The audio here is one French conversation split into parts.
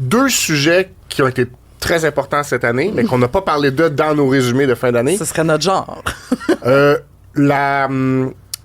2 sujets qui ont été très importants cette année, mais qu'on n'a pas parlé dans nos résumés de fin d'année. Ce serait notre genre.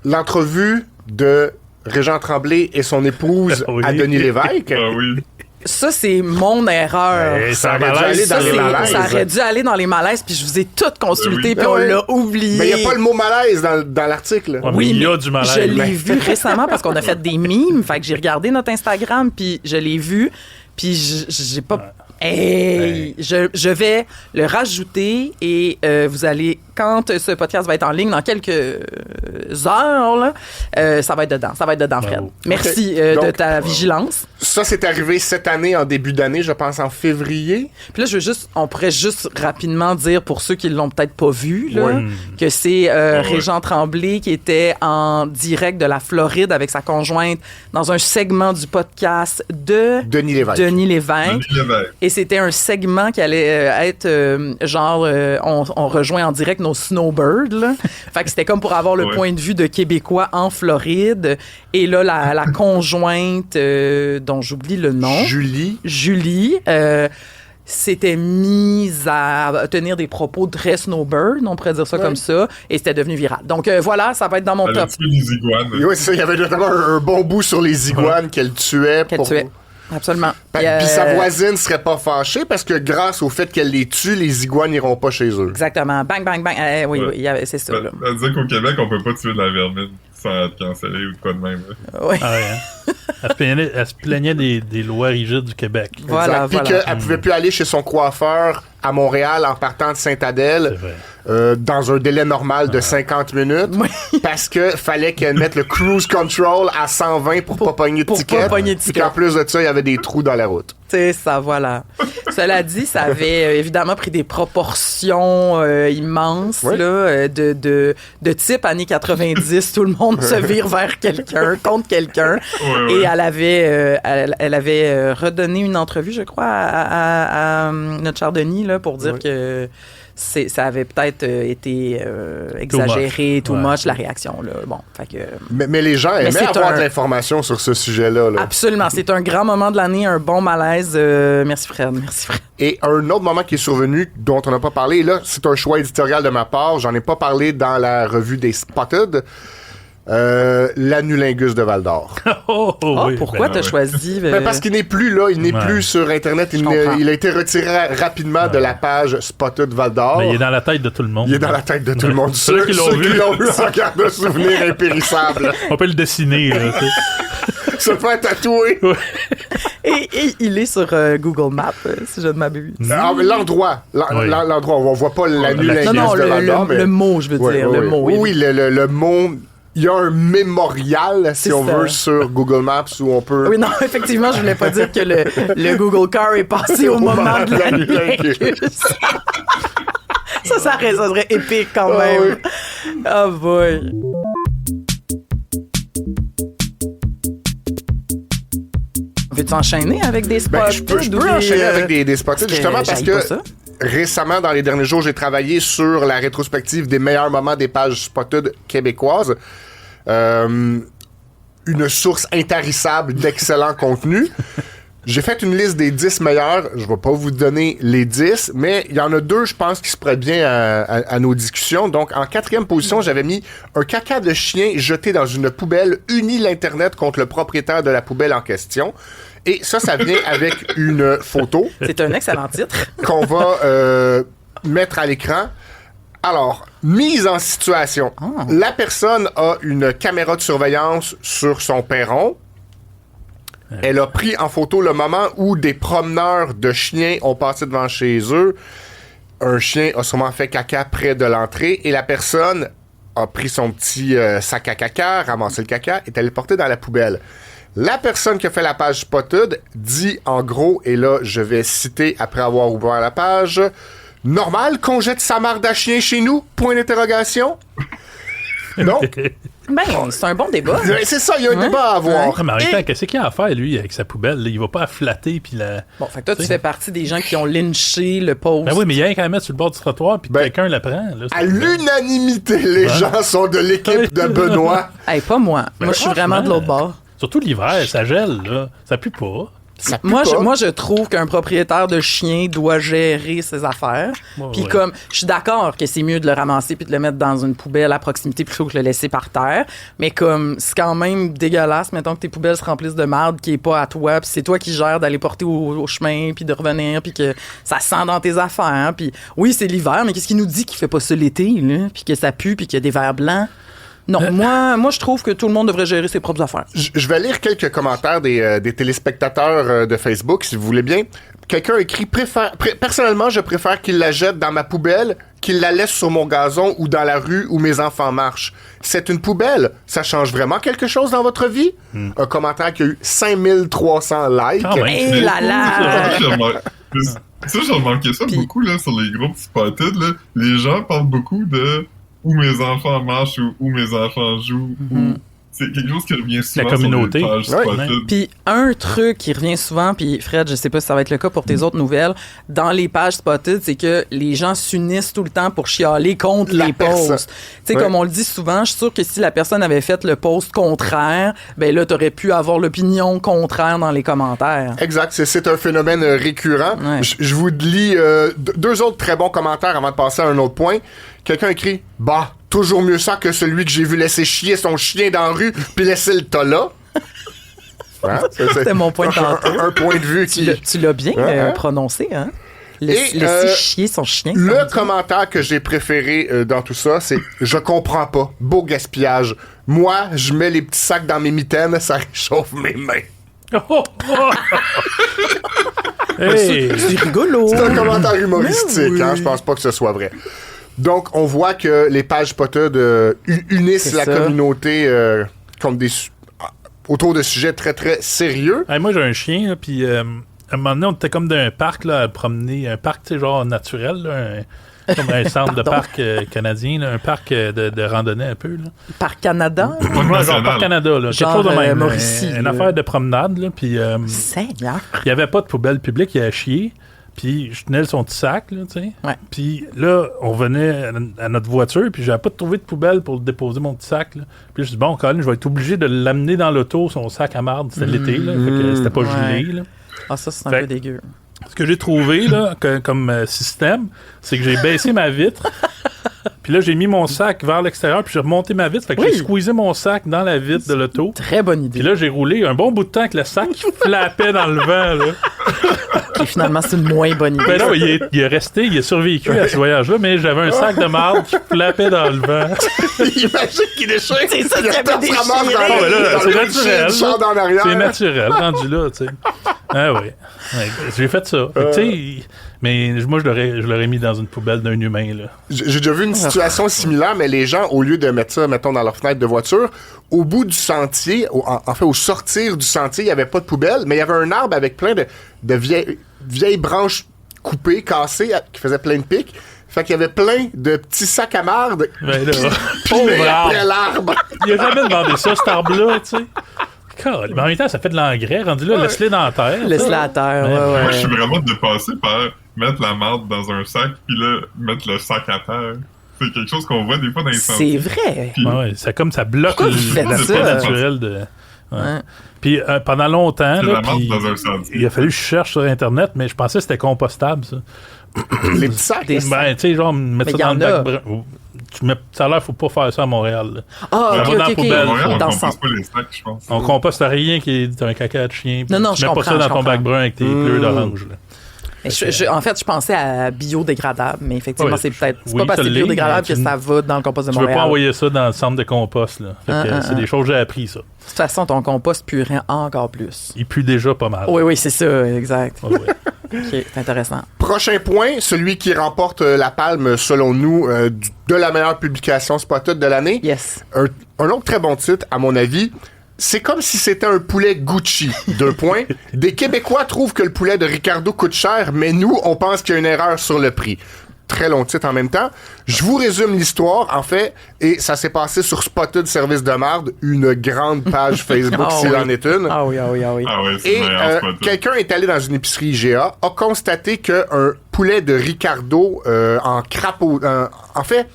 L'entrevue de Régent Tremblay et son épouse à Denis Lévesque. Ah oui. Ça, c'est mon erreur. Ça aurait dû aller dans les malaises. Ça aurait dû aller dans les malaises, puis je vous ai toutes consulté, puis on l'a oublié. Mais il n'y a pas le mot malaise dans l'article. Oui, il y a du malaise. Je l'ai vu récemment parce qu'on a fait des mimes. Fait que j'ai regardé notre Instagram, puis je l'ai vu, puis j'ai pas... Hey, je vais le rajouter et vous allez, quand ce podcast va être en ligne dans quelques heures, là, ça va être dedans. Ça va être dedans, Fred. Bravo. Merci Donc, de ta vigilance. Ça, c'est arrivé cette année, en début d'année, je pense en février. Puis là, on pourrait juste rapidement dire, pour ceux qui l'ont peut-être pas vu, là, que c'est Régent Tremblay qui était en direct de la Floride avec sa conjointe dans un segment du podcast de Denis Lévesque. Denis Lévesque. Et c'était un segment qui allait être on rejoint en direct nos snowbirds. Là. Fait que c'était comme pour avoir le point de vue de Québécois en Floride. Et là, la conjointe, dont j'oublie le nom. Julie. S'était mise à tenir des propos très snowbird, on pourrait dire ça comme ça, et c'était devenu viral. Donc voilà, ça va être dans mon top. Elle a tué les iguanes. Oui, c'est ça, il y avait notamment un bon bout sur les iguanes qu'elle tuait. Absolument. Puis sa voisine serait pas fâchée parce que grâce au fait qu'elle les tue, les iguanes n'iront pas chez eux. Exactement. Bang, bang, bang. Oui, c'est ça. Là. Elle disait qu'au Québec, on peut pas tuer de la vermine sans être cancellé ou quoi de même. Oui. Ah ouais, hein? Elle se plaignait des lois rigides du Québec. Voilà. Puis qu'elle pouvait plus aller chez son coiffeur à Montréal en partant de Sainte-Adèle dans un délai normal de 50 minutes parce que fallait qu'elle mette le cruise control à 120 pour pas pogner de ticket. Puis qu'en plus de ça, il y avait des trous dans la route. C'est ça, voilà. Cela dit, ça avait évidemment pris des proportions immenses là, de type années 90. Tout le monde se vire vers quelqu'un, contre quelqu'un. Et elle avait redonné une entrevue, je crois, à notre cher Denis là, pour dire que ça avait peut-être été exagéré, too much, la réaction. Là. Bon, fait que, mais les gens aimaient avoir de l'information sur ce sujet-là. Là. Absolument. C'est un grand moment de l'année, un bon malaise. Merci, Fred. Et un autre moment qui est survenu, dont on n'a pas parlé, et là, c'est un choix éditorial de ma part, j'en ai pas parlé dans la revue des Spotted, l'anulingus de Val-d'Or. Pourquoi t'as choisi? Parce qu'il n'est plus là, il n'est plus sur Internet, il a été retiré rapidement de la page Spotted Val-d'Or. Mais il est dans la tête de tout le monde. Il est dans la tête de tout le monde. Ceux qui l'ont vu en garde de souvenirs impérissables. On peut le dessiner. Là, se faire tatouer. Et il est sur Google Maps, si je ne m'abuse. L'endroit, on voit pas l'anulingus de Val-d'Or. Le mot, je veux dire. Le mot. Oui, le mot... Il y a un mémorial, si on veut, sur Google Maps où on peut... Oui, non, effectivement, je voulais pas dire que le Google Car est passé au moment de l'anulingus. ça serait épique quand même. Oh boy. Veux-tu enchaîner avec des spots? Je peux enchaîner avec des spots, justement parce que récemment, dans les derniers jours, j'ai travaillé sur la rétrospective des meilleurs moments des pages Spotted québécoises. Une source intarissable d'excellent contenu. J'ai fait une liste des 10 meilleurs. Je vais pas vous donner les 10, mais il y en a 2, je pense, qui se prêtent bien à nos discussions. Donc, en 4e position, j'avais mis un caca de chien jeté dans une poubelle unit l'Internet contre le propriétaire de la poubelle en question. Et ça vient avec une photo. C'est un excellent titre. Qu'on va mettre à l'écran. Alors, mise en situation. La personne a une caméra de surveillance sur son perron. Elle a pris en photo le moment où des promeneurs de chiens ont passé devant chez eux. Un chien a sûrement fait caca près de l'entrée et la personne a pris son petit sac à caca, ramassé le caca, est allée le porter dans la poubelle. La personne qui a fait la page Spotted dit en gros, et là je vais citer après avoir ouvert la page, « Normal qu'on jette sa marde à chien chez nous? » Point d'interrogation. Donc... c'est un bon débat. C'est ça, il y a un débat à avoir. Mais en même temps, qu'est-ce qu'il a à faire, lui, avec sa poubelle? Là? Il va pas à flatter, puis la... Bon, fait que toi, tu fais partie des gens qui ont lynché le post. Ben oui, mais il y a rien qu'à la mettre sur le bord du trottoir, puis quelqu'un la prend. Là, à l'unanimité, les gens sont de l'équipe de Benoît. Pas moi. Moi, je suis vraiment de l'autre bord. Surtout l'hiver, ça gèle, là. Ça pue pas. Ça pue Moi, pas. je trouve qu'un propriétaire de chien doit gérer ses affaires. Puis comme, je suis d'accord que c'est mieux de le ramasser puis de le mettre dans une poubelle à proximité plutôt que de le laisser par terre. Mais comme, c'est quand même dégueulasse, mettons que tes poubelles se remplissent de marde qui est pas à toi, puis c'est toi qui gères d'aller porter au chemin puis de revenir, puis que ça sent dans tes affaires. Puis oui, c'est l'hiver, mais qu'est-ce qui nous dit qu'il fait pas ça l'été, là? Puis que ça pue, puis qu'il y a des verres blancs? Non, moi, je trouve que tout le monde devrait gérer ses propres affaires. Je vais lire quelques commentaires des téléspectateurs de Facebook, si vous voulez bien. Quelqu'un écrit personnellement, je préfère qu'il la jette dans ma poubelle qu'il la laisse sur mon gazon ou dans la rue où mes enfants marchent. C'est une poubelle. Ça change vraiment quelque chose dans votre vie? Un commentaire qui a eu 5300 likes. Quand même. Et là là! Ça, j'ai remarqué ça beaucoup là, sur les groupes Spotted. Là. Les gens parlent beaucoup de où mes enfants marchent ou où mes enfants jouent. C'est quelque chose qui revient souvent La communauté. sur les pages Spotted. Puis un truc qui revient souvent, puis Fred, je sais pas si ça va être le cas pour tes autres nouvelles, dans les pages Spotted, c'est que les gens s'unissent tout le temps pour chialer contre La les personne. posts. Tu sais, comme on le dit souvent, je suis sûr que si la personne avait fait le post contraire, ben là, t'aurais pu avoir l'opinion contraire dans les commentaires. Exact, c'est un phénomène récurrent. Ouais. Je vous lis deux autres très bons commentaires avant de passer à un autre point. Quelqu'un écrit « Bah, toujours mieux ça que celui que j'ai vu laisser chier son chien dans la rue puis laisser le tas là. » C'était mon point de tantôt. Un point de vue qui... Tu l'as bien Ouais. prononcé, hein? Et, Laisser chier son chien. ça Le veut dire. commentaire que j'ai préféré dans tout ça, c'est « Je comprends pas. Beau gaspillage. Moi, je mets les petits sacs dans mes mitaines, ça réchauffe mes mains. » Oh, oh. Hey! C'est rigolo. C'est un commentaire humoristique, Mais oui. hein, je pense pas que ce soit vrai. Donc, on voit que les pages Spotted unissent C'est la ça. communauté contre autour de sujets très, très sérieux. Hey, moi, j'ai un chien, là, puis à un moment donné, on était comme dans un parc là, à promener, un parc, tu sais, genre naturel, là, comme un centre de parc canadien, là, un parc de randonnée un peu. Là. Par Canada? Pas de Ouais, genre national. Parc Canada, là, quelque Genre, chose de même. Mauricie, Une là. affaire de promenade, là, puis Seigneur. il n'y avait pas de poubelle publique, il y a chier. Puis je tenais son petit sac, là, tu sais. Ouais. Puis là, on venait à notre voiture, puis j'avais pas trouvé de poubelle pour déposer mon petit sac, là. Puis je dis, bon, Colin, je vais être obligé de l'amener dans l'auto, son sac à marde. C'était l'été, là, fait que c'était pas Ouais. gelé, là. Ah, ça, c'est un Fait- peu dégueu. Ce que j'ai trouvé, là, comme système, c'est que j'ai baissé ma vitre, puis là, j'ai mis mon sac vers l'extérieur, puis j'ai remonté ma vitre, fait que Oui. j'ai squeezé mon sac dans la vitre de l'auto. Très bonne idée. Puis là, j'ai roulé un bon bout de temps avec le sac qui flappait dans le vent, là. Et finalement, c'est une moins bonne idée. Ben non, il est resté, il a survécu à ce voyage-là, mais j'avais un sac de marde qui flappait dans le vent. Imagine qu'il déchire. C'est ça qui il avait retourne se ramasse déchiré. dans Ah, ben là, dans c'est le naturel, windshield, chante en arrière. C'est naturel, rendu là, tu sais. Ah oui. Ouais, j'ai fait ça. Fait que, tu sais, mais moi, je l'aurais mis dans une poubelle d'un humain, là. J'ai déjà vu une situation similaire, mais les gens, au lieu de mettre ça, mettons, dans leur fenêtre de voiture, au bout du sentier, en fait, au sortir du sentier, il n'y avait pas de poubelle, mais il y avait un arbre avec plein de vieilles branches coupées, cassées, qui faisaient plein de pics. Fait qu'il y avait plein de petits sacs à marde Ben là, pilés pauvre après arbre. l'arbre. Il a jamais demandé ça, cet arbre-là, tu sais. Calme. Mais en même temps, ça fait de l'engrais. Rendu là, laisse-les dans la terre. Laisse-la à terre, Ouais. ouais, Moi, je suis ouais. vraiment dépassé par mettre la marde dans un sac, puis là, mettre le sac à terre. C'est quelque chose qu'on voit des fois dans les C'est sentiers. vrai. Puis- Ouais, c'est comme ça bloque Pourquoi vous faites l'aspect ça? naturel de. Ouais. Ouais. Puis pendant longtemps, C'est là, la marde puis dans un sentier. il a fallu que je cherche sur Internet, mais je pensais que c'était compostable, ça. Les petits sacs. Des- Ben, tu sais, genre, mettre Mais ça dans y le en a. bac brun. Ça a l'air, faut pas faire ça à Montréal. Là. Ah, Ça ok, va dans la ok, poubelle. À Montréal, ok. on Dans ce compose sens. pas les sacs, je pense. On composte rien qui est un caca de chien. Non, non, tu je mets pas ça comprends, dans ton je bac comprends. brun avec tes pleurs d'orange. Là. Mais en fait, je pensais à biodégradable, mais effectivement, Ouais, c'est peut-être. C'est oui, pas parce ça que c'est l'est, biodégradable mais que ça va dans le compost de Tu veux Montréal. pas envoyer ça dans le centre de compost. Là. Fait que, c'est des choses que j'ai appris, ça. De toute façon, ton compost puerait encore plus. Il pue déjà pas mal. Oui, oui, c'est ça, exact. Ouais, ouais. Ok, c'est intéressant. Prochain point, celui qui remporte la palme, selon nous, de la meilleure publication Spotted de l'année. Yes. Un autre très bon titre, à mon avis, c'est comme si c'était un poulet Gucci. 2 points. Des Québécois trouvent que le poulet de Ricardo coûte cher, mais nous, on pense qu'il y a une erreur sur le prix. Très long titre en même temps. Je vous résume l'histoire, en fait, et ça s'est passé sur Spotted Service de marde, une grande page Facebook Ah s'il oui. en est une. Ah oui, ah oui, ah oui. Ah ouais, c'est Et meilleur, c'est pas tout. quelqu'un est allé dans une épicerie IGA, a constaté qu'un poulet de Ricardo en crapaud... en fait,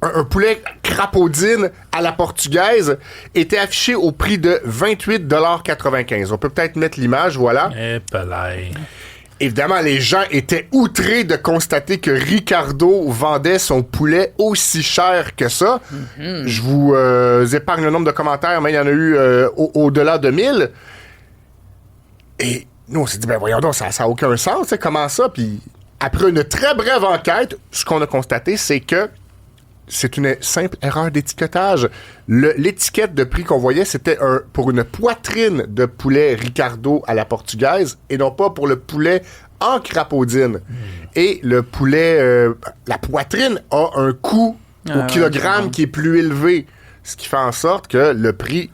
un poulet crapaudine à la portugaise était affiché au prix de 28,95 $. On peut peut-être mettre l'image, voilà. Eh, palais. Évidemment, les gens étaient outrés de constater que Ricardo vendait son poulet aussi cher que ça. Je vous épargne le nombre de commentaires, mais il y en a eu au-delà de 1000. Et nous, on s'est dit, ben voyons donc, ça n'a aucun sens, comment ça? Puis après une très brève enquête, ce qu'on a constaté, c'est que c'est une simple erreur d'étiquetage. L'étiquette de prix qu'on voyait, c'était pour une poitrine de poulet Ricardo à la portugaise et non pas pour le poulet en crapaudine. Et le poulet, la poitrine a un coût au kilogramme qui est plus élevé, ce qui fait en sorte que le prix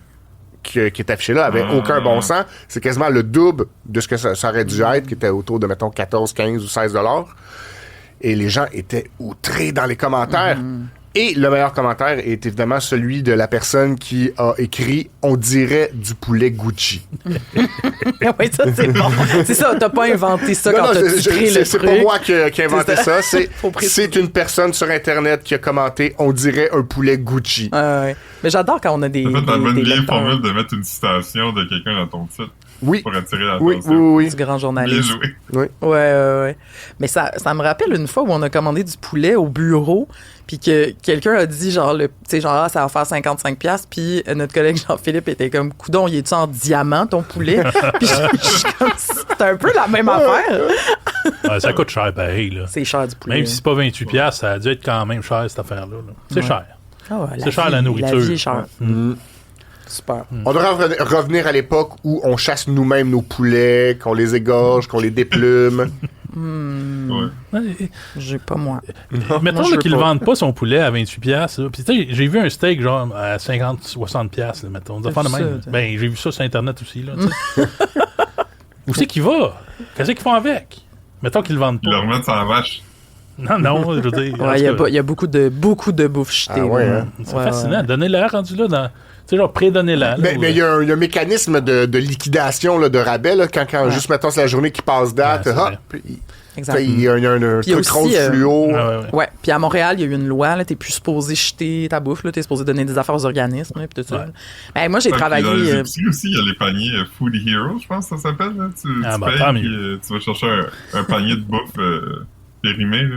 qui est affiché là avait aucun bon sens. C'est quasiment le double de ce que ça aurait dû être, qui était autour de, mettons, 14, 15 ou 16 $. Et les gens étaient outrés dans les commentaires. Et le meilleur commentaire est évidemment celui de la personne qui a écrit « On dirait du poulet Gucci ». Oui, ça, c'est bon. C'est ça, t'as pas inventé ça quand t'as titré le truc. C'est pas moi qui ai inventé ça. C'est une personne sur Internet qui a commenté « On dirait un poulet Gucci ». Ouais. Mais j'adore quand on a des. En fait, t'as une bonne vieille lecteurs. formule de mettre une citation de quelqu'un dans ton titre. Oui. Pour attirer l'attention. Oui. Du grand Bien journaliste. joué. Ouais. Mais ça me rappelle une fois où on a commandé du poulet au bureau, puis que quelqu'un a dit, genre, ça va faire 55$, puis notre collègue Jean-Philippe était comme, coudon, il est-tu en diamant, ton poulet? Puis je suis comme, c'est un peu la même affaire. Ouais, ça coûte cher, pareil. Là. C'est cher du poulet. Même si c'est pas 28$, ça a dû être quand même cher, cette affaire-là. Là. C'est cher. C'est cher, la nourriture. La vie est chère. Super. On devrait revenir à l'époque où on chasse nous-mêmes nos poulets, qu'on les égorge, qu'on les déplume. Ouais. J'ai pas moi. Mettons Moi, je veux qu'il ne pas. vende pas son poulet à 28$. Là. Puis tu sais, j'ai vu un steak genre à 50-60$, là, mettons. Des affaires de vu même. ça, Ben, j'ai vu ça sur Internet aussi. Là, tu sais. Où c'est qu'il va? Qu'est-ce qu'ils font avec? Mettons qu'ils le vendent Ils le pas. remettent sur la vache. Non, je veux dire. Ouais, il y a beaucoup de bouffe jetée. Ah ouais, là. hein? C'est fascinant. Donnez-la rendu là dans. Tu sais, genre, prédonnez-la. Mais il y a un mécanisme de liquidation, là, de rabais, là, quand juste, mettons, c'est la journée qui passe date, Ouais, c'est vrai. Exact. il y a un Puis truc aussi, rose fluo. Ouais, puis à Montréal, il y a eu une loi, là, t'es plus supposé jeter ta bouffe, là, t'es supposé donner des affaires aux organismes, là, puis tout ça. Ouais. Ben, moi, j'ai Dans les travaillé... épiceries aussi, il y a les paniers Food Hero, je pense que ça s'appelle. Là. Tu payes, tant puis mieux. tu vas chercher un panier de bouffe périmé. Là.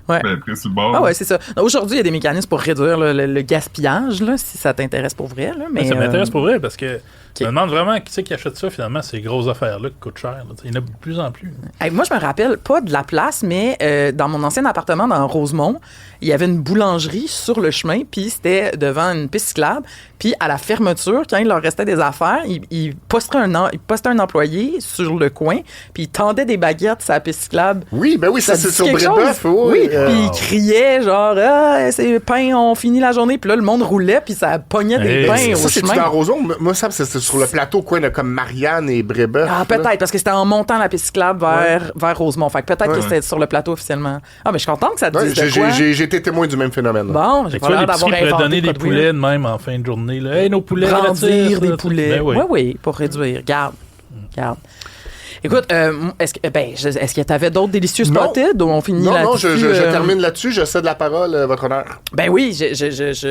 Ouais. Ben, après, sur le bord. Ah ouais, c'est ça. Aujourd'hui, il y a des mécanismes pour réduire le gaspillage, là, si ça t'intéresse pour vrai. Là, mais, Ça m'intéresse pour vrai parce que je me demande vraiment qui c'est qui achète ça finalement, ces grosses affaires-là qui coûtent cher. Là. Il y en a de plus en plus. Hey, moi, je me rappelle pas de la place, mais dans mon ancien appartement dans Rosemont, il y avait une boulangerie sur le chemin, puis c'était devant une piste cyclable. Puis à la fermeture, quand il leur restait des affaires, il postait un employé sur le coin, puis il tendait des baguettes sur la piste cyclable. Oui, ben oui, ça dit c'est sur quelque Brébeuf. chose? Oui, puis il criait genre « Ah, c'est pain, on finit la journée ». Puis là, le monde roulait, puis ça pognait des Hey, pains Ça, au c'est chemin. dans Rosemont. Moi, ça, c'était sur le plateau, quoi, là, comme Marianne et Brébeuf. Ah, peut-être, parce que c'était en montant la piste cyclable vers Rosemont. Fait que peut-être que c'était sur le plateau officiellement. Ah, mais je suis content que ça te Ouais, dise de quoi. j'ai été témoin du même phénomène. Là. Bon, j'ai Fait que pas tu vois, l'air d'avoir l'épicerie pourrait inventé donner quoi des de weird. poulets de même en fin de journée. Là. Hey, nos poulets, Brandir retire, des ça, poulets. Ben Oui, pour réduire. Garde. Écoute, est-ce que tu avais d'autres délicieux Non. spotted ou on finit Non, là-dessus? je termine là-dessus. Je cède la parole, votre honneur. Ben oui,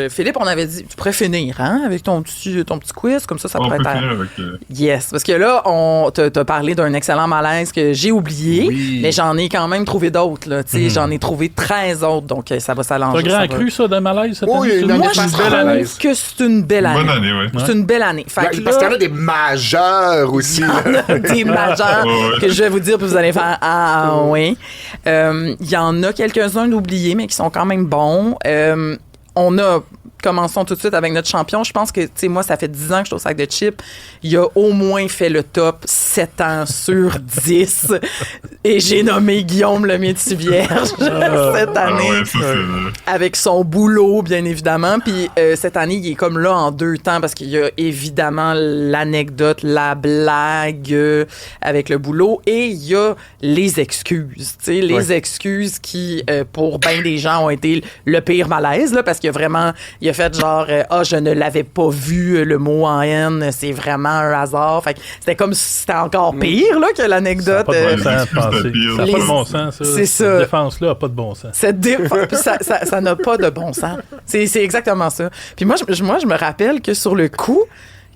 Philippe, on avait dit, tu pourrais finir, hein, avec ton petit quiz, comme ça On pourrait peut être... finir avec... Yes, parce que là, on t'a parlé d'un excellent malaise que j'ai oublié, Oui. mais j'en ai quand même trouvé d'autres, là, tu sais, j'en ai trouvé 13 autres, donc ça va C'est s'allonger. un grand ça va. cru, ça, de malaise cette Oui, année? une ça? année Moi, je Une belle trouve année. que c'est une belle année. Bonne année, ouais. C'est une belle année. Fait que Parce qu'il y en là, a des majeurs aussi. là. des majeurs Ouais. que je vais vous dire, puis vous allez faire ah oui. Il y en a quelques-uns d'oubliés, mais qui sont quand même bons. Commençons tout de suite avec notre champion. Je pense que, tu sais, moi, ça fait 10 ans que je suis au sac de chips. Il a au moins fait le top 7 ans sur 10. Et j'ai nommé Guillaume le Métis-Vierge cette année. ouais, ça, Avec son boulot, bien évidemment. Puis cette année, il est comme là en 2 temps parce qu'il y a évidemment l'anecdote, la blague avec le boulot et il y a les excuses. Tu sais, les excuses qui, pour bien des gens, ont été le pire malaise, là, parce qu'il y a vraiment... Il a fait genre, je ne l'avais pas vu, le mot en haine, c'est vraiment un hasard. Fait que c'était comme si c'était encore pire là, que l'anecdote. Ça a pas de bon sens, Excuse Ça n'a pas de bon sens, ça. C'est ça. Cette défense-là n'a pas de bon sens. Ça n'a pas de bon sens. C'est exactement ça. Puis moi, je me rappelle que sur le coup,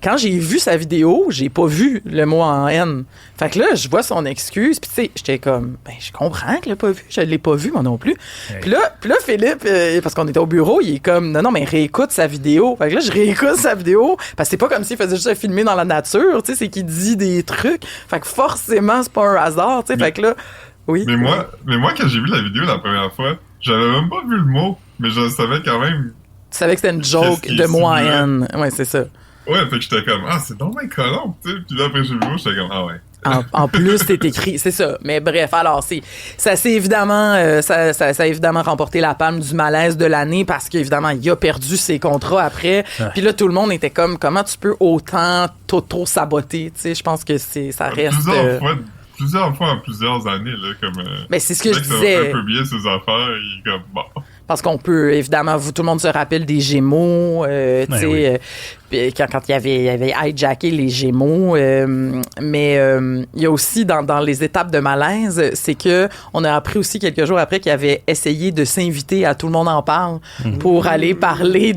quand j'ai vu sa vidéo, j'ai pas vu le mot en haine. Fait que là, je vois son excuse, puis tu sais, j'étais comme, je comprends que je l'ai pas vu, moi non plus. Hey. Puis là, Philippe, parce qu'on était au bureau, il est comme, non, mais réécoute sa vidéo. Fait que là, je réécoute sa vidéo, parce que c'est pas comme s'il faisait juste un filmer dans la nature, tu sais, c'est qu'il dit des trucs. Fait que forcément, c'est pas un hasard, tu sais. Fait que là, oui. Mais moi, quand j'ai vu la vidéo la première fois, j'avais même pas vu le mot, mais je savais quand même. Tu savais que c'était une joke de mot en haine. Ouais, c'est ça. Ouais, fait que j'étais comme, c'est donc bien collant, tu sais. Puis là, après, j'ai vu le mot, j'étais comme, ouais. En plus, c'est écrit, c'est ça. Mais bref, alors, ça a évidemment remporté la palme du malaise de l'année parce qu'évidemment, il a perdu ses contrats après. Ouais. Puis là, tout le monde était comme, comment tu peux autant t'auto-saboter, tu sais. Je pense que ça reste... Plusieurs fois en plusieurs années, là, comme... Mais c'est ce que je disais. Ça fait un peu bien ses affaires, il est comme, bon... Parce qu'on peut, évidemment, tout le monde se rappelle des Gémeaux, tu sais, quand il y avait hijacké les Gémeaux. Mais il y a aussi, dans les étapes de malaise, c'est que on a appris aussi quelques jours après qu'il avait essayé de s'inviter à Tout le monde en parle pour aller parler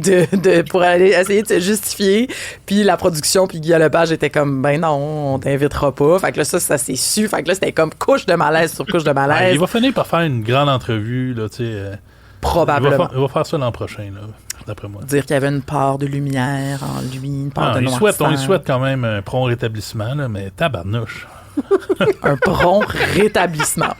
pour aller essayer de se justifier. Puis la production, puis Guy Lepage était comme, ben non, on t'invitera pas. Fait que là, ça s'est su. Fait que là, c'était comme couche de malaise sur couche de malaise. Il va finir par faire une grande entrevue, là, tu sais... Probablement. Il va faire ça l'an prochain, là, d'après moi. Dire qu'il y avait une part de lumière en lui, une part de noirceur. On lui souhaite quand même un prompt rétablissement, là, mais tabarnouche. Un prompt rétablissement.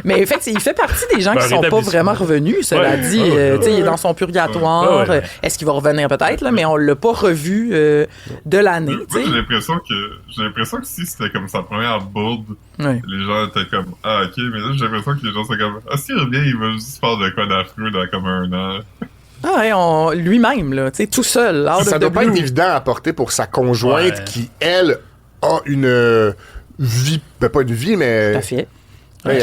Mais en fait, il fait partie des gens qui sont pas vraiment revenus, cela dit. Il est dans son purgatoire. Est-ce qu'il va revenir peut-être, là, mais on l'a pas revu de l'année. Moi, j'ai l'impression que si c'était comme sa première bourde, les gens étaient comme ok, mais là j'ai l'impression que les gens sont comme s'il revient, il va juste faire de quoi d'affreux dans comme un an. Lui-même, là, tu sais, tout seul. Ça doit pas être évident à porter pour sa conjointe qui, elle, a une vie, pas une vie, mais... Tout à fait. Elle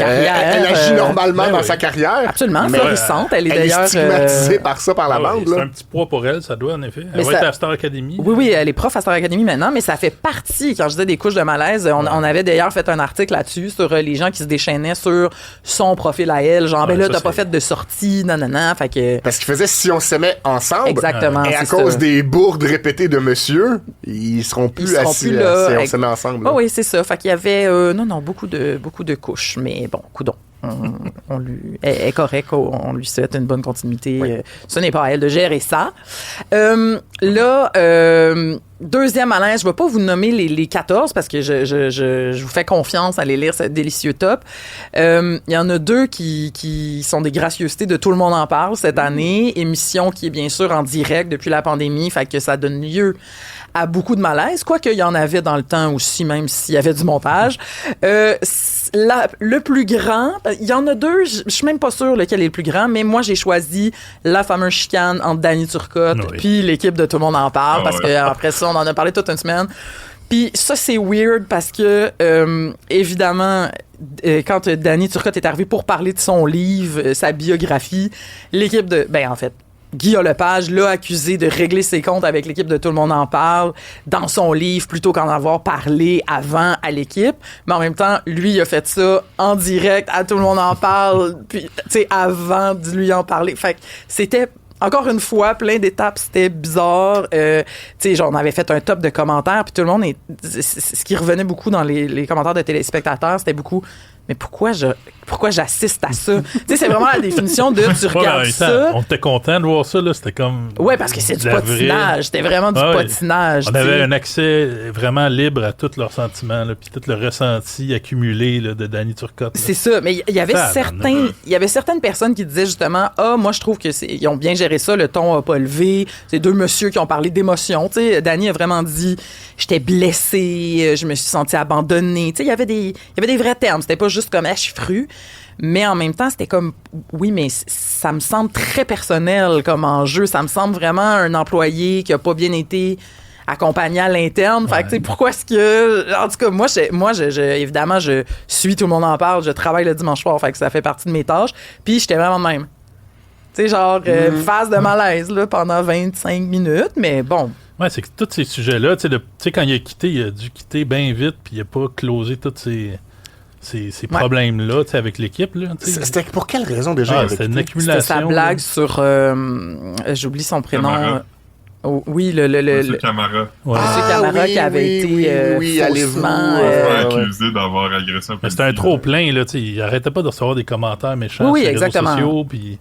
agit normalement dans sa carrière. Absolument, florissante. Elle est d'ailleurs stigmatisée par ça, par la bande. C'est un petit poids pour elle, ça doit, en effet. Elle va être à Star Academy. Oui, elle est prof à Star Academy maintenant, mais ça fait partie, quand je disais des couches de malaise, on avait d'ailleurs fait un article là-dessus sur les gens qui se déchaînaient sur son profil à elle, genre, ben là, t'as pas fait de sortie, nanana, fait que... Parce qu'il faisait si on s'aimait ensemble. Exactement. Et à cause des bourdes répétées de monsieur, ils seront plus assis là, si on s'aimait ensemble. Oui, c'est ça. Fait qu'il y avait, beaucoup de couches, mais bon, coudonc. Elle est correcte, on lui souhaite une bonne continuité. Oui. Ce n'est pas à elle de gérer ça. Deuxième malaise, je ne vais pas vous nommer les 14 parce que je vous fais confiance à les lire, ce délicieux top. Il y en a 2 qui sont des gracieusetés de Tout le monde en parle cette année. Émission qui est bien sûr en direct depuis la pandémie, fait que ça donne lieu à beaucoup de malaise, quoique il y en avait dans le temps aussi, même s'il y avait du montage. Le plus grand, il y en a 2, je suis même pas sûre lequel est le plus grand, mais moi j'ai choisi la fameuse chicane entre Danny Turcotte puis l'équipe de Tout le monde en parle, parce que après ça, on en a parlé toute une semaine. Puis ça, c'est weird parce que, évidemment, quand Danny Turcotte est arrivé pour parler de son livre, sa biographie, l'équipe de... en fait, Guy Lepage l'a accusé de régler ses comptes avec l'équipe de Tout le monde en parle dans son livre plutôt qu'en avoir parlé avant à l'équipe. Mais en même temps, lui, il a fait ça en direct à Tout le monde en parle, puis, tu sais, avant de lui en parler. Fait que c'était... Encore une fois, plein d'étapes, c'était bizarre. Tu sais, genre, on avait fait un top de commentaires, puis tout le monde ce qui revenait beaucoup dans les commentaires de téléspectateurs, c'était beaucoup. Mais pourquoi j'assiste à ça? Tu sais, c'est vraiment la définition de tu regardes ça. On était content de voir ça, là. C'était comme. Ouais, parce que c'est du potinage. C'était vraiment du potinage. On avait un accès vraiment libre à tous leurs sentiments, là, puis tout le ressenti accumulé là, de Danny Turcotte. Là. C'est ça. Mais il y avait certaines personnes qui disaient justement, moi, je trouve ils ont bien géré ça, le ton a pas levé. C'est 2 messieurs qui ont parlé d'émotion. Tu sais, Danny a vraiment dit, j'étais blessé, je me suis senti abandonné. Tu sais, il y avait des vrais termes. C'était pas juste comme, je suis fru. Mais en même temps, c'était comme, oui, mais ça me semble très personnel comme enjeu. Ça me semble vraiment un employé qui a pas bien été accompagné à l'interne. Fait que, tu sais, pourquoi est-ce que... En tout cas, moi, évidemment, je suis Tout le monde en parle. Je travaille le dimanche soir. Fait que ça fait partie de mes tâches. Puis, j'étais vraiment de même. Tu sais, genre, phase de malaise, là, pendant 25 minutes. Mais bon... Ouais, c'est que tous ces sujets-là, tu sais, quand il a dû quitter bien vite, puis il a pas closé toutes ces problèmes-là avec l'équipe. Là, c'était pour quelle raison déjà? C'était une accumulation. C'était sa blague sur... j'oublie son prénom. Oui, Monsieur Camara. Ouais. Monsieur Camara qui avait été faussement accusé d'avoir agressé un peu. C'était un trop-plein, là, il arrêtait pas de recevoir des commentaires méchants sur les réseaux sociaux. Puis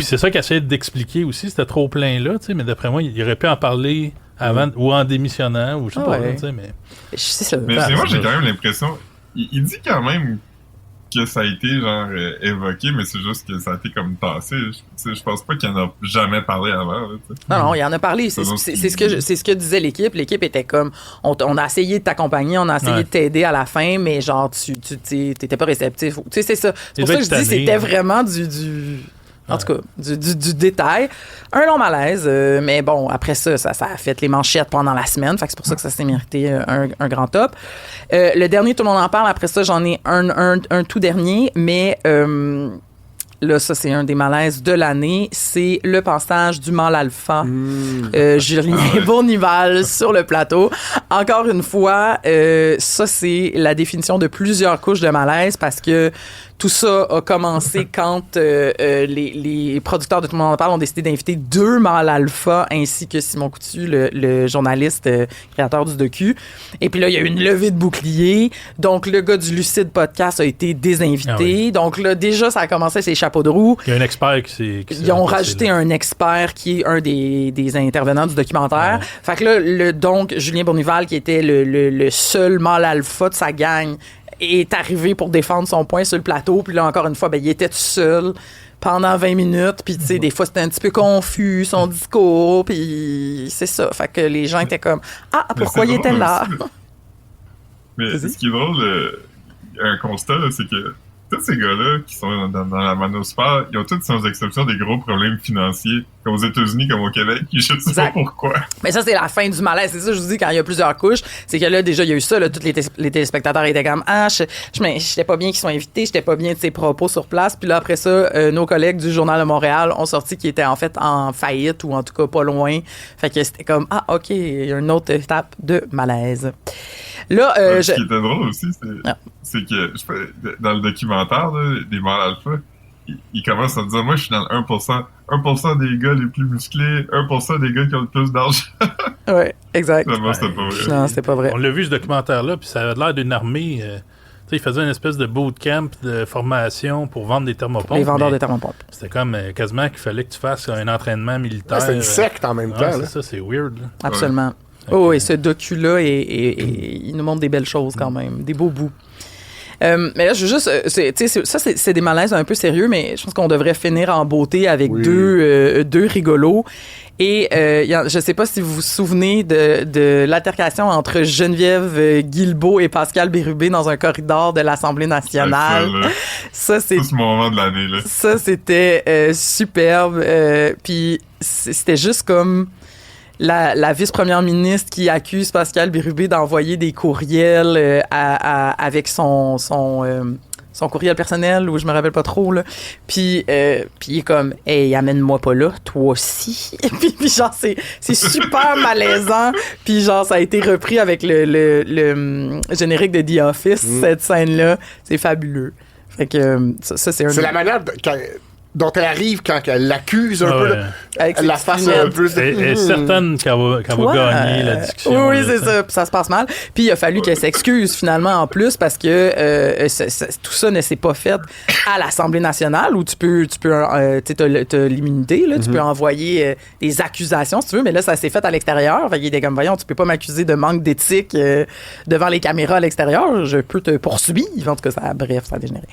c'est ça qu'il essayait d'expliquer aussi, c'était trop-plein-là, mais d'après moi, il aurait pu en parler avant ou en démissionnant, ou je sais pas, mais... C'est ça. Mais moi, j'ai quand même l'impression... Il dit quand même que ça a été évoqué, mais c'est juste que ça a été comme tassé. Je pense pas qu'il en a jamais parlé avant. Là, non, il en a parlé. C'est ce que disait l'équipe. L'équipe était comme, on a essayé de t'accompagner, on a essayé de t'aider à la fin, mais genre tu t'étais pas réceptif. Tu sais, c'est ça. C'est pour ça que je dis c'était vraiment en tout cas, du détail. Un long malaise, mais bon, après ça a fait les manchettes pendant la semaine. Fait que c'est pour ça que ça s'est mérité un grand top. Le dernier, tout le monde en parle. Après ça, j'en ai un tout dernier, mais là, ça, c'est un des malaises de l'année. C'est le passage du mâle alpha. Julien Bournival sur le plateau. Encore une fois, ça, c'est la définition de plusieurs couches de malaise parce que tout ça a commencé quand les producteurs de Tout le monde en parle ont décidé d'inviter 2 mâles alpha ainsi que Simon Coutu, le journaliste créateur du docu. Et puis là, il y a eu une levée de bouclier. Donc, le gars du Lucide Podcast a été désinvité. Ah oui. Donc là, déjà, ça a commencé ses chapeaux de roue. Il y a un expert Ils ont rajouté un expert qui est un des intervenants du documentaire. Ouais. Fait que là, donc, Julien Bournival, qui était le seul mâle alpha de sa gang, est arrivé pour défendre son point sur le plateau. Puis là, encore une fois, il était tout seul pendant 20 minutes. Puis, tu sais, des fois, c'était un petit peu confus, son discours. Puis, c'est ça. Fait que les gens étaient comme « Ah, pourquoi il était là? » Mais ce qui est drôle, un constat, là, c'est que tous ces gars-là qui sont dans la manosphère, ils ont toutes, sans exception, des gros problèmes financiers, comme aux États-Unis, comme au Québec, je sais pas pourquoi. Mais ça, c'est la fin du malaise. C'est ça, je vous dis, quand il y a plusieurs couches, c'est que là, déjà, il y a eu ça, là, tous les téléspectateurs étaient comme, j'étais pas bien qu'ils soient invités, j'étais pas bien de ses propos sur place. Puis là, après ça, nos collègues du Journal de Montréal ont sorti qu'ils étaient en fait en faillite, ou en tout cas pas loin. Fait que c'était comme, OK, il y a une autre étape de malaise. Là, ce qui était drôle aussi, c'est que dans le documentaire là, des mâles alpha, ils commencent à dire, moi, je suis dans le 1% des gars les plus musclés, 1% des gars qui ont le plus d'argent. Oui, exact. Finalement, c'était pas vrai. Non, c'était pas vrai. On l'a vu, ce documentaire-là, puis ça avait l'air d'une armée. Ils faisaient une espèce de bootcamp de formation pour vendre des thermopompes. Les vendeurs de thermopompes. C'était comme quasiment qu'il fallait que tu fasses un entraînement militaire. C'est une secte en même temps. C'est ça, c'est weird. Là. Absolument. Oh, et ce docu-là, il nous montre des belles choses quand même, des beaux bouts. Mais là, je veux juste... c'est des malaises un peu sérieux, mais je pense qu'on devrait finir en beauté avec deux rigolos. Et je sais pas si vous vous souvenez de l'altercation entre Geneviève Guilbeault et Pascal Bérubé dans un corridor de l'Assemblée nationale. Ça, c'est ce moment de l'année, là. Ça, c'était superbe. Puis c'était juste comme... La vice-première ministre qui accuse Pascal Bérubé d'envoyer des courriels avec son courriel personnel, ou je me rappelle pas trop, là. Puis il est comme « Hey, amène-moi pas là, toi aussi. » puis genre, c'est super malaisant. Puis genre, ça a été repris avec le générique de The Office, cette scène-là. C'est fabuleux. Fait que ça c'est un... C'est la manière dont elle arrive quand elle l'accuse un peu. Avec la face un peu. Elle est certaine qu'elle va gagner la discussion. Oui, c'est ça. Puis ça se passe mal. Puis il a fallu qu'elle s'excuse finalement en plus parce que tout ça ne s'est pas fait à l'Assemblée nationale où tu peux t'as l'immunité, là, tu peux envoyer des accusations si tu veux, mais là ça s'est fait à l'extérieur. Fait qu'il était comme, voyons, tu peux pas m'accuser de manque d'éthique devant les caméras à l'extérieur. Je peux te poursuivre. En tout cas, ça a dégénéré.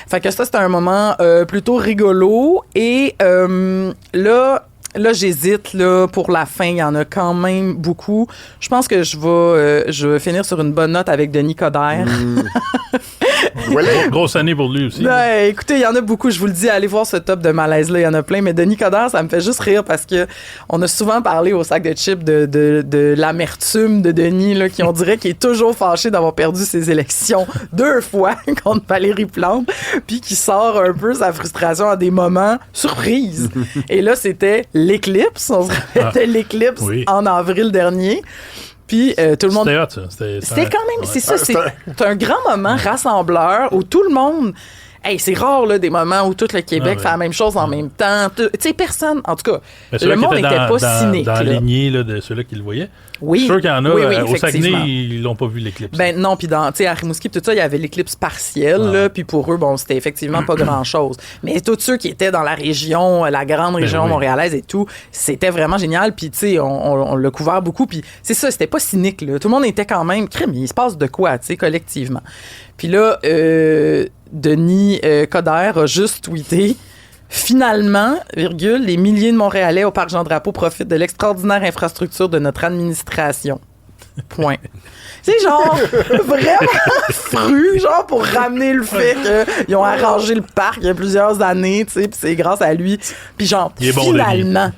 Fait que ça, c'était un moment plutôt rigolo. Et là, j'hésite là, pour la fin. Il y en a quand même beaucoup. Je pense que je vais finir sur une bonne note avec Denis Coderre. Grosse année pour lui aussi. Ouais, écoutez, il y en a beaucoup. Je vous le dis, allez voir ce top de malaise-là. Il y en a plein. Mais Denis Coderre, ça me fait juste rire parce que on a souvent parlé au sac de chips de l'amertume de Denis, là, qui on dirait qu'il est toujours fâché d'avoir perdu ses élections 2 fois contre Valérie Plante, puis qui sort un peu sa frustration à des moments surprises. Et là, c'était l'éclipse. On se rappelle de l'éclipse en avril dernier. Puis tout le monde... C'était hot, ça. C'était quand même... C'est ça, c'est un grand moment rassembleur où tout le monde... Hey, c'est rare, là, des moments où tout le Québec fait la même chose en même temps. Tu sais, personne... En tout cas, le monde n'était pas cynique. Dans la lignée là, de ceux-là qui le voyaient. Oui. Je suis sûr qu'il y en a. Au Saguenay, ils l'ont pas vu, l'éclipse. Ben non, puis à Rimouski, tout ça, il y avait l'éclipse partielle, là, puis pour eux, bon, c'était effectivement pas grand-chose. Mais tous ceux qui étaient dans la région, la grande région montréalaise et tout, c'était vraiment génial, puis tu sais, on l'a couvert beaucoup, puis c'est ça, c'était pas cynique, là. Tout le monde était quand même, crème, il se passe de quoi, tu sais, collectivement. Puis là, Denis Coderre a juste tweeté « Finalement, virgule, les milliers de Montréalais au Parc Jean-Drapeau profitent de l'extraordinaire infrastructure de notre administration. » Point. C'est genre vraiment fru, genre pour ramener le fait qu'ils ont arrangé le parc il y a plusieurs années, tu sais, puis c'est grâce à lui. Puis genre, finalement,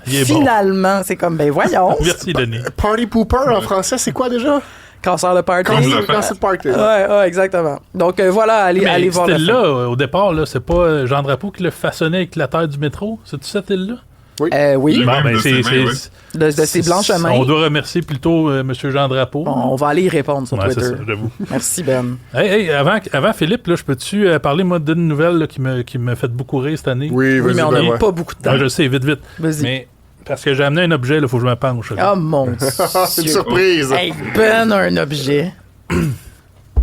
c'est comme, ben voyons. Merci, Denis. Party pooper en français, c'est quoi déjà? Cancer de party. Cancer de party. Ouais, exactement. Donc voilà, allez voir le là au départ, là, c'est pas Jean Drapeau qui l'a façonné avec la terre du métro? C'est-tu cette île-là? Oui. Oui. Bon, ben, de ces blanches mains. On doit remercier plutôt M. Jean Drapeau. Bon, on va aller y répondre sur Twitter. C'est ça, j'avoue. Merci, Ben. Hey, avant Philippe, là, je peux-tu parler, moi, d'une nouvelle là, qui me fait beaucoup rire cette année? Oui, mais on n'a pas beaucoup de temps. Ah, je sais, vite. Vas-y. Mais parce que j'ai amené un objet, il faut que je me penche. Oh mon Dieu. C'est une surprise. Hey, Ben a un objet.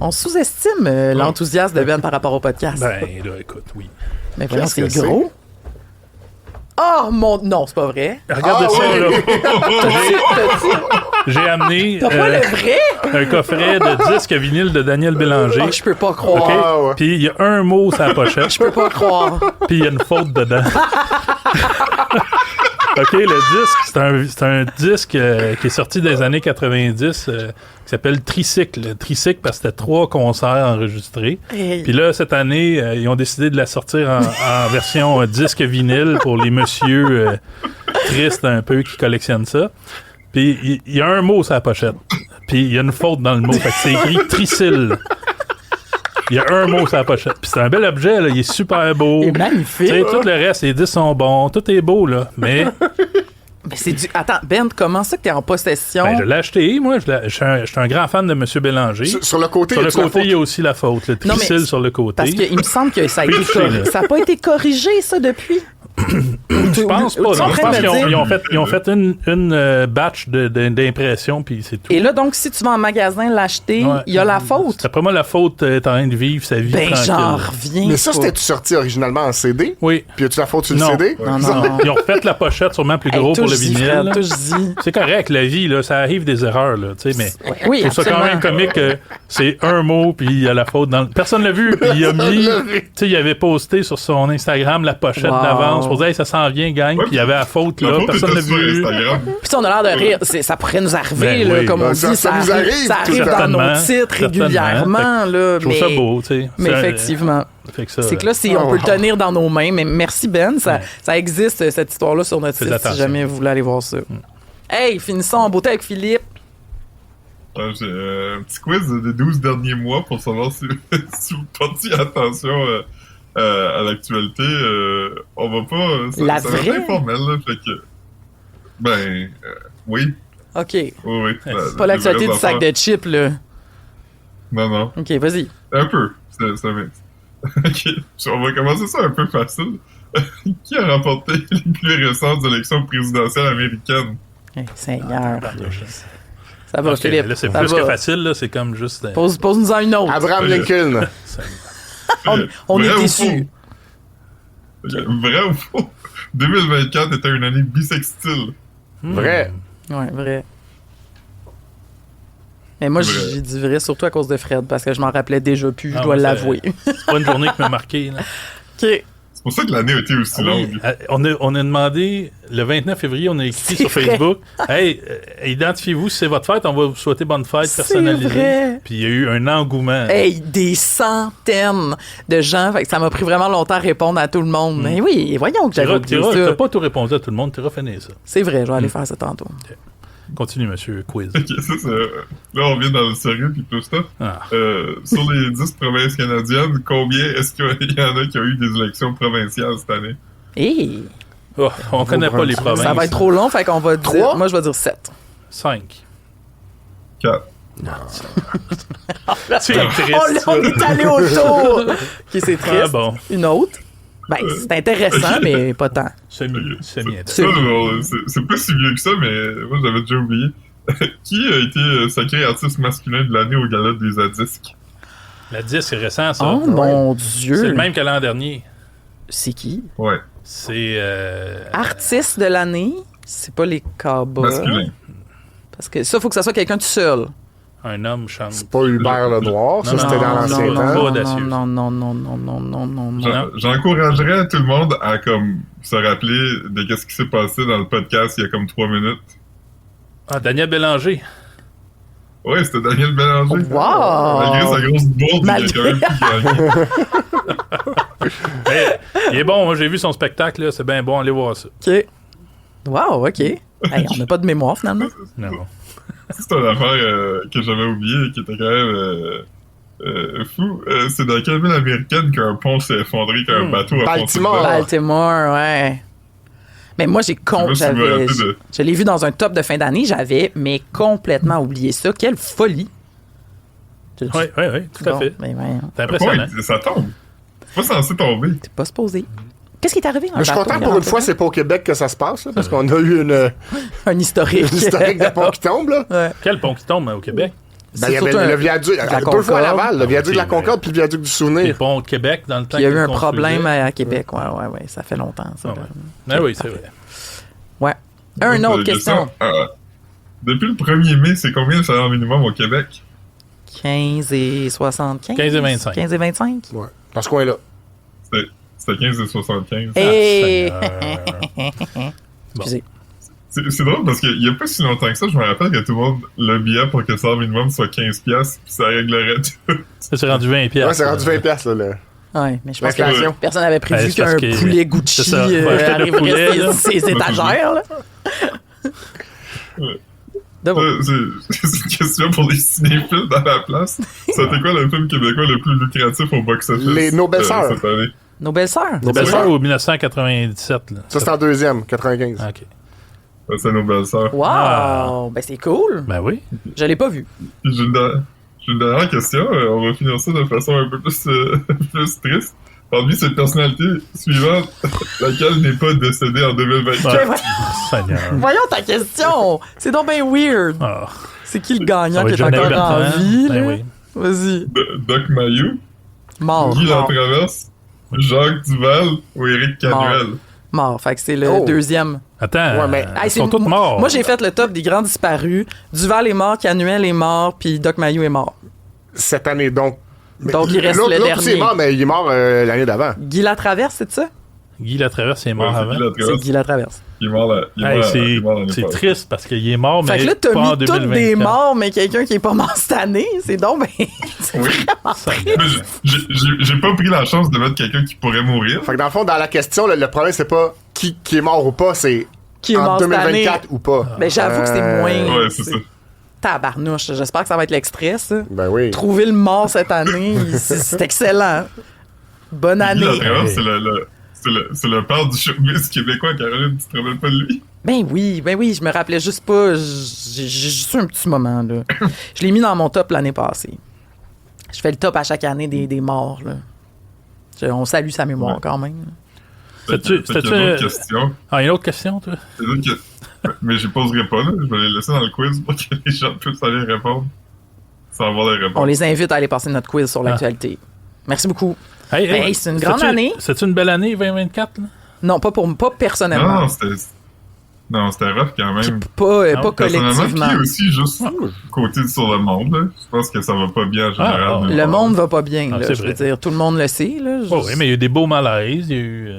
On sous-estime l'enthousiasme de Ben par rapport au podcast. Ben, là, écoute, oui. Mais voyons, c'est gros. Oh mon... Non, c'est pas vrai. Regardez ça, là. J'ai amené T'as pas le vrai? un coffret de disques vinyle de Daniel Bélanger. Oh, je peux pas croire. Okay? Puis il y a un mot sur la pochette. Je peux pas croire. Puis il y a une faute dedans. OK, le disque, c'est un disque qui est sorti des années 90 qui s'appelle Tricycle. Tricycle parce que c'était 3 concerts enregistrés. Hey. Puis là, cette année, ils ont décidé de la sortir en version disque vinyle pour les messieurs tristes un peu qui collectionnent ça. Puis il y a un mot sur la pochette. Puis il y a une faute dans le mot. Fait que c'est écrit Tricyle. Il y a un mot sur la pochette. Puis c'est un bel objet, là. Il est super beau. Il est magnifique. Tout le reste, les disques sont bons. Tout est beau, là. Mais c'est du... Attends, Ben, comment ça que t'es en possession? Ben, je l'ai acheté, moi. Je suis un grand fan de M. Bélanger. Sur le côté, il y a aussi la faute. Le tricyle sur le côté. Parce qu'il me semble que ça a été corrigé. Ça n'a pas été corrigé, ça, depuis? Je pense pas. Non. Je pense qu'ils ont fait une batch d'impression, puis c'est tout. Et là, donc, si tu vas en magasin l'acheter, il y a la faute. Après moi, la faute est en train de vivre sa vie tranquille. J'en reviens. Mais ça, c'était-tu sorti originalement en CD? Oui. Puis as-tu la faute sur le CD? Non. Ils ont refait la pochette sûrement plus gros pour le vinyle. C'est correct, la vie, là, ça arrive des erreurs, là, tu sais, mais oui, je trouve ça quand même comique que c'est un mot, puis il y a la faute dans personne l'a vu, puis il a mis, tu sais, il avait posté sur son Instagram la pochette d'avance pour dire, hey, ça s'en vient, gang, puis il y avait la faute, là, personne l'a vu. Puis on a l'air de rire, ça pourrait nous arriver, là, comme on dit, ça arrive dans nos titres régulièrement, là. Je trouve ça beau, tu sais. Mais effectivement. C'est que là, on peut le tenir dans nos mains. Mais merci, Ben. Ça existe, cette histoire-là, sur notre site, si jamais vous voulez aller voir ça. Hey, finissons en beauté avec Philippe. J'ai un petit quiz des 12 derniers mois pour savoir si vous portiez attention à l'actualité. On va pas... Ça va être informel, là, fait que... oui. OK. Oui. C'est pas l'actualité du sac de chips, là. Non. OK, vas-y. Un peu. C'est mixte. OK. On va commencer ça un peu facile. Qui a remporté les plus récentes élections présidentielles américaines? Seigneur. Ça va, Philippe. Là, c'est plus que facile, là. C'est comme juste... Pose-nous-en une autre. Abraham Lincoln. on est déçus. Vrai ou faux? 2024 était une année bissextile. Vrai. Ouais, vrai. Mais moi, j'ai dit vrai surtout à cause de Fred, parce que je m'en rappelais déjà plus, je dois l'avouer. C'est pas une journée qui m'a marqué, là. OK. C'est pour ça que l'année a été aussi longue. On a demandé, le 29 février, on a écrit sur Facebook, hey, identifiez-vous si c'est votre fête, on va vous souhaiter bonne fête personnalisée. Vrai. Puis il y a eu un engouement. Hey, des centaines de gens, fait que ça m'a pris vraiment longtemps à répondre à tout le monde. Mais oui, voyons que j'avais oublié ça. T'as pas tout répondu à tout le monde, t'as finir ça. C'est vrai, je vais aller faire ça tantôt. Okay. Continue, monsieur Quiz. OK, là, on vient dans le sérieux puis tout ça. Sur les 10 provinces canadiennes, combien est-ce qu'il y en a qui ont eu des élections provinciales cette année? Hey. On connaît pas les provinces. Ça va être trop long, fait qu'on va dire... Moi, je vais dire 7. 5. 4. C'est triste. On est allé autour. OK, c'est triste. Ah, bon. Une autre. Ben, c'est intéressant, mais pas tant. C'est pas si vieux que ça, mais moi, j'avais déjà oublié. Qui a été sacré artiste masculin de l'année au gala des Zadisques? La disque, c'est récent, ça. Oh, mon Dieu! C'est le même que l'an dernier. C'est qui? Ouais. C'est... Artiste de l'année, c'est pas les Cowboys. Masculin. Parce que ça, il faut que ça soit quelqu'un tout seul. Un homme chante. C'est pas Hubert Lenoir, ça, c'était dans l'ancien temps. Non. J'encouragerais tout le monde à comme se rappeler de qu'est-ce qui s'est passé dans le podcast il y a comme 3 minutes. Ah, Daniel Bélanger. Oui, c'était Daniel Bélanger. Wow! Malgré sa grosse bourde, il a quand même pu gagner. Il est bon, moi j'ai vu son spectacle, là. C'est bien bon, allez voir ça. OK. Wow, OK. Hey, on n'a pas de mémoire, finalement. Non. C'est une affaire que j'avais oubliée et qui était quand même fou. C'est dans quelle ville américaine qu'un pont s'est effondré, qu'un bateau a foncé dedans? Baltimore, ouais. Mais moi, je l'ai vu dans un top de fin d'année, mais complètement oublié ça. Quelle folie! Oui, tout à fait. Mais c'est impressionnant. Ouais, ça tombe. C'est pas censé tomber. C'est pas supposé. Qu'est-ce qui est arrivé? Je suis content pour une fois, c'est pas au Québec que ça se passe, là, parce qu'on a eu un historique. Un historique de pont qui tombe, là. Ouais. Quel pont qui tombe au Québec? Ben, il y avait le viaduc, deux fois à Laval, le viaduc de la Concorde puis le viaduc du Souvenir. Les ponts de Québec, dans le temps. Il y a eu un problème à Québec, ouais, ça fait longtemps, ça. Oui, c'est vrai. Ouais. Une autre question. Depuis le 1er mai, c'est combien le salaire minimum au Québec? 15 et 75? 15 et 25. 15 et 25? Ouais, dans ce coin-là. C'était 15 et 75. Hey! Excusez. C'est drôle parce qu'il n'y a pas si longtemps que ça, je me rappelle que tout le monde lobbyait pour que le salaire minimum soit 15$, puis ça réglerait tout. Ça, c'est rendu 20$. Ouais, c'est rendu 20$, là. Ouais, mais je pense que personne n'avait prévu qu'un poulet Gucci arriverait ses étagères, là. C'est une question pour les cinéphiles dans la place. C'était quoi le film québécois le plus lucratif au box-office? Les Nos Belles-Sœurs. Cette année? Nos Belles-Sœurs? Nos Belles-Sœurs ou 1997, là? Ça, c'est en deuxième, 95. OK. C'est Nos Belles-Sœurs. Wow! Ben, c'est cool. Ben oui. Je l'ai pas vu. J'ai une dernière question. On va finir ça de façon un peu plus triste. Parmi ces personnalités suivantes, laquelle n'est pas décédée en 2024? Voyons ta question! C'est donc bien weird. Oh. C'est qui le gagnant qui est encore en vie? Ben oui. Vas-y. Doc Mayou. Mort. Guy Latraverse. Jacques Duval ou Éric Canuel? Mort. Fait que c'est le deuxième. Attends, ils sont tous morts. Moi, j'ai fait le top des grands disparus. Duval est mort, Canuel est mort, puis Doc Mayou est mort. Cette année, donc. Donc, il reste le dernier. L'autre, est mort, mais il est mort l'année d'avant. Guy Latraverse, c'est ça? Guy Latraverse, il est mort avant. C'est Guy Latraverse. Il est mort c'est triste parce qu'il est mort, mais fait que là, t'as pas en mis 2024. tous des morts, mais quelqu'un qui est pas mort cette année. C'est donc c'est vraiment triste. J'ai pas pris la chance de mettre quelqu'un qui pourrait mourir. Fait que dans le fond, dans la question, le problème, c'est pas qui est mort ou pas, c'est qui est en mort 2024 ou pas. Ben, j'avoue que c'est moins... Ouais, c'est ça. Tabarnouche. J'espère que ça va être l'extrait, ça. Ben oui. Trouver le mort cette année, c'est excellent. Bonne année. C'est le père du showbiz québécois, Caroline. Tu te rappelles pas de lui? Ben oui, je me rappelais juste pas. J'ai juste eu un petit moment, là. Je l'ai mis dans mon top l'année passée. Je fais le top à chaque année des morts, là. On salue sa mémoire quand même. C'était une autre question. Ah, une autre question, toi? Mais je poserai pas, là. Je vais les laisser dans le quiz pour que les gens puissent aller répondre sans avoir les réponses. On les invite à aller passer notre quiz sur l'actualité. Merci beaucoup. Hey, c'est une grande année. C'est une belle année, 2024, là? Non, pas personnellement. Non, c'était rough quand même. Pas collectivement. Puis aussi, juste côté sur le monde, là. Je pense que ça va pas bien en général. Le monde va pas bien, là. Je veux dire, tout le monde le sait, là. Oui, mais il y a eu des beaux malaises, il y a eu...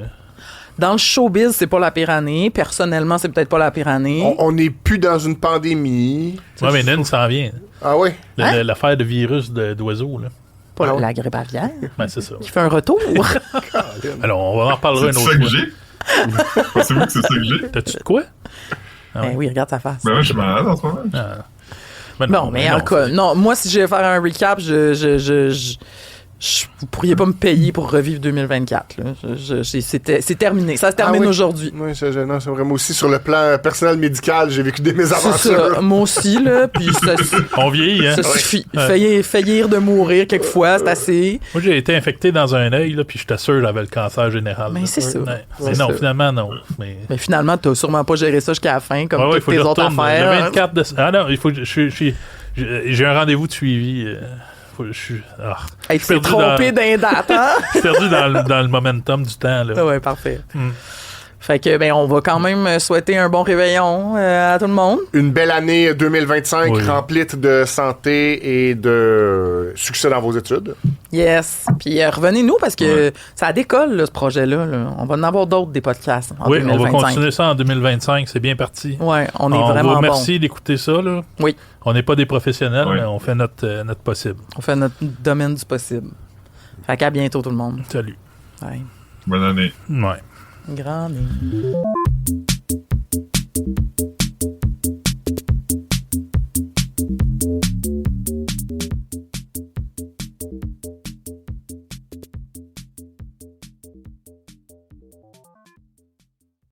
Dans le showbiz, c'est pas la pire année. Personnellement, c'est peut-être pas la pire année. On n'est plus dans une pandémie. Oui, mais Nine s'en vient. Ah oui? L'affaire de virus d'oiseaux, là. Pas la grippe aviaire. Ben, c'est ça. Qui fait un retour. Alors, on va en reparler une autre fois. C'est ça que j'ai? Pensez-vous que c'est ça que j'ai? T'as-tu de quoi? Oui, regarde ta face. Ben ouais, je suis malade en ce moment. Mais en cas, non, moi, si je vais faire un recap, vous pourriez pas me payer pour revivre 2024. C'est terminé. Ça se termine aujourd'hui. Oui, c'est gênant. C'est vraiment aussi sur le plan personnel médical, j'ai vécu des mésaventures. C'est ça. Moi aussi, là. Puis on vieillit, hein? Ça suffit. Faillir de mourir quelquefois, c'est assez. Moi, j'ai été infecté dans un œil, là, puis j'étais sûr que j'avais le cancer général. Mais c'est ça. Mais non, finalement, non. Mais finalement, t'as sûrement pas géré ça jusqu'à la fin, comme toutes tes autres affaires. Le 24 de... Ah non, il faut que j'ai un rendez-vous de suivi. Je suis trompé d'un date, hein? Je suis perdu dans le momentum du temps, là. Oui, parfait. Fait que, on va quand même souhaiter un bon réveillon à tout le monde. Une belle année 2025 remplie de santé et de succès dans vos études. Yes. Puis revenez-nous parce que ça décolle, là, ce projet-là. Là. On va en avoir d'autres, des podcasts en 2025. On va continuer ça en 2025. C'est bien parti. Oui, on est vraiment bon. Merci d'écouter ça, là. Oui. On n'est pas des professionnels, mais on fait notre possible. On fait notre domaine du possible. Fait qu'à bientôt, tout le monde. Salut. Ouais. Bonne année. Ouais. Grande année.